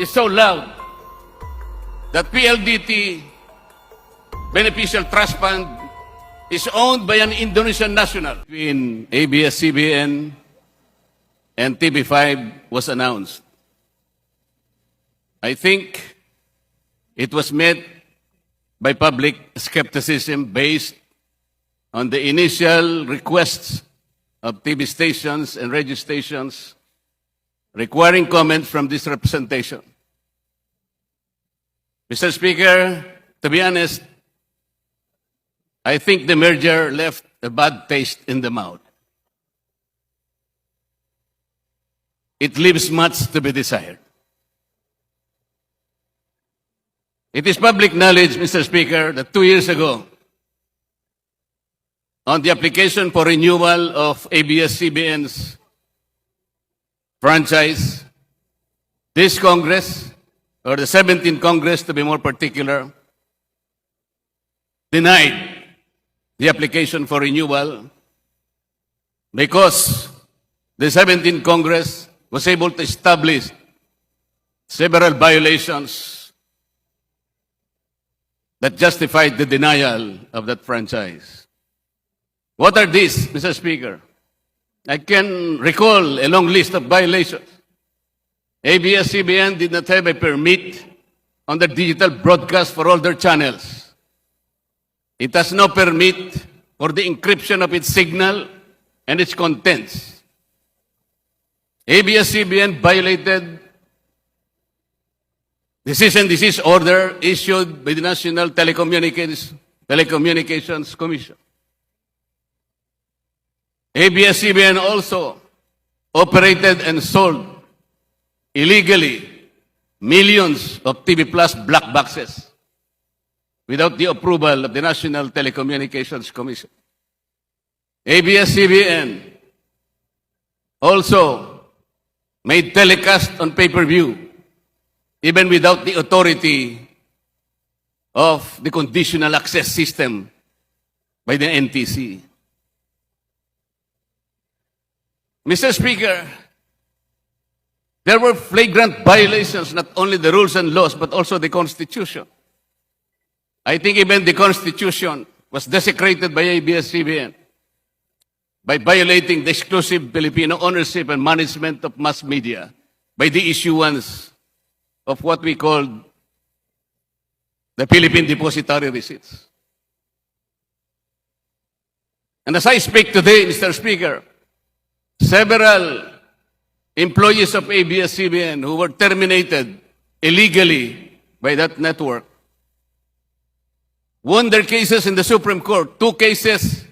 is so loud that PLDT Beneficial Trust Fund is owned by an Indonesian national. Between ABS-CBN and TV5 was announced. I think it was met by public skepticism based on the initial requests of TV stations and radio stations requiring comments from this representation. Mr. Speaker, to be honest, I think the merger left a bad taste in the mouth. It leaves much to be desired. It is public knowledge, Mr. Speaker, that 2 years ago, on the application for renewal of ABS-CBN's franchise, this Congress, or the 17th Congress to be more particular, denied the application for renewal because the 17th Congress was able to establish several violations that justified the denial of that franchise. What are these, Mr. Speaker? I can recall a long list of violations. ABS-CBN did not have a permit on the digital broadcast for all their channels. It has no permit for the encryption of its signal and its contents. ABS-CBN violated the cease and desist order issued by the National Telecommunications Commission. ABS-CBN also operated and sold illegally millions of TV Plus black boxes without the approval of the National Telecommunications Commission. ABS-CBN also made telecast on pay-per-view even without the authority of the conditional access system by the NTC. Mr. Speaker, there were flagrant violations, not only the rules and laws, but also the Constitution. I think even the Constitution was desecrated by ABS-CBN by violating the exclusive Filipino ownership and management of mass media by the issuance of what we call the Philippine Depository Receipts. And as I speak today, Mr. Speaker, several employees of ABS-CBN who were terminated illegally by that network won their cases in the Supreme Court, 2 cases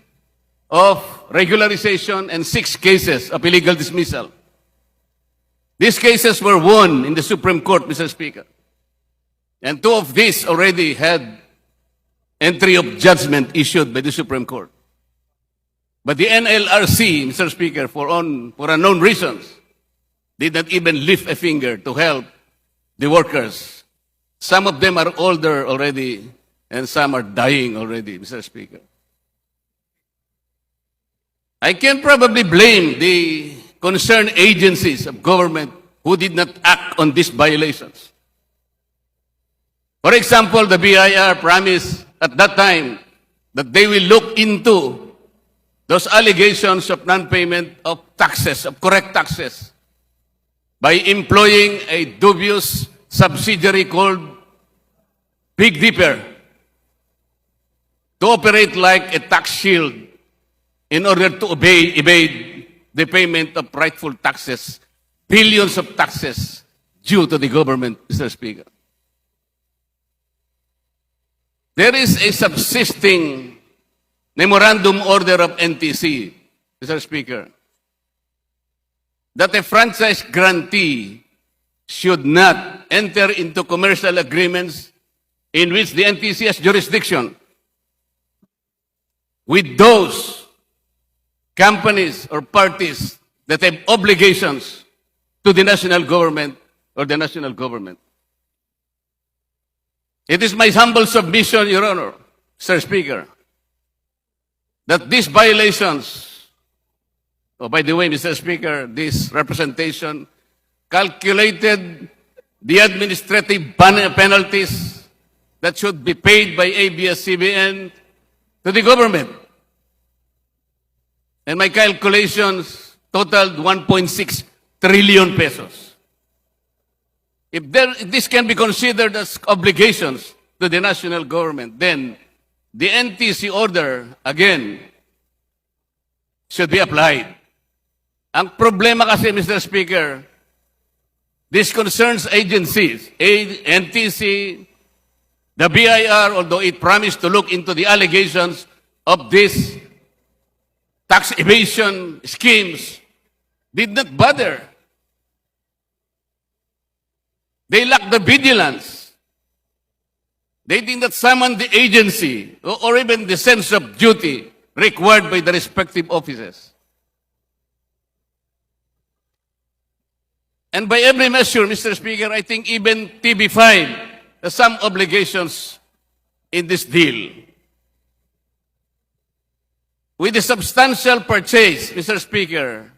of regularization and 6 cases of illegal dismissal. These cases were won in the Supreme Court, Mr. Speaker. And 2 of these already had entry of judgment issued by the Supreme Court. But the NLRC, Mr. Speaker, for unknown reasons, did not even lift a finger to help the workers. Some of them are older already, and some are dying already, Mr. Speaker. I can probably blame the concerned agencies of government who did not act on these violations. For example, the BIR promised at that time that they will look into those allegations of non-payment of taxes, of correct taxes, by employing a dubious subsidiary called Big Dipper to operate like a tax shield in order to evade the payment of rightful taxes, billions of taxes due to the government, Mr. Speaker. There is a subsisting memorandum order of NTC, Mr. Speaker, that a franchise grantee should not enter into commercial agreements in which the NTC has jurisdiction with those companies or parties that have obligations to the national government or the national government. It is my humble submission, Your Honor, Sir Speaker, that these violations, oh, by the way, Mr. Speaker, this representation calculated the administrative penalties that should be paid by ABS-CBN to the government. And my calculations totaled 1.6 trillion pesos. If this can be considered as obligations to the national government, then the NTC order, again, should be applied. Ang problema kasi, Mr. Speaker, this concerns agencies, NTC, the BIR, although it promised to look into the allegations of these tax evasion schemes, did not bother. They lack the vigilance. They did not summon the agency or even the sense of duty required by the respective offices. And by every measure, Mr. Speaker, I think even TV5 has some obligations in this deal. With the substantial purchase, Mr. Speaker,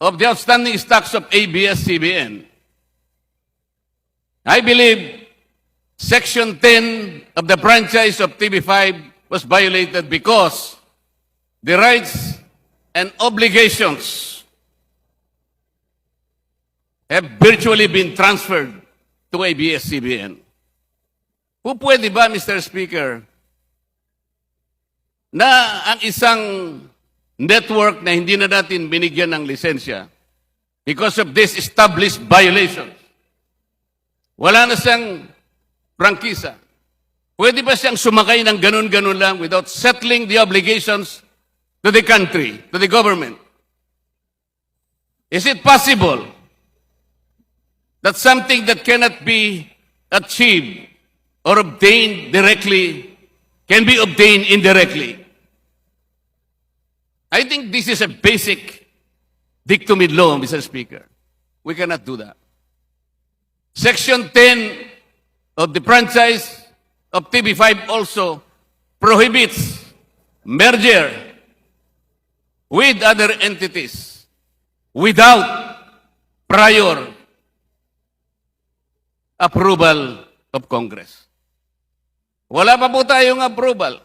of the outstanding stocks of ABS-CBN, I believe Section 10 of the franchise of TV5 was violated because the rights and obligations have virtually been transferred to ABS-CBN. Kung pwede ba, Mr. Speaker, na ang isang network na hindi na natin binigyan ng lisensya because of this established violations, wala na siyang prangkisa. Pwede ba siyang sumakay ng ganun-ganun lang without settling the obligations to the country, to the government? Is it possible that something that cannot be achieved or obtained directly can be obtained indirectly? I think this is a basic dictum in law, Mr. Speaker. We cannot do that. Section 10 of the franchise of TV5 also prohibits merger with other entities without prior approval of Congress. Wala pa po tayong approval.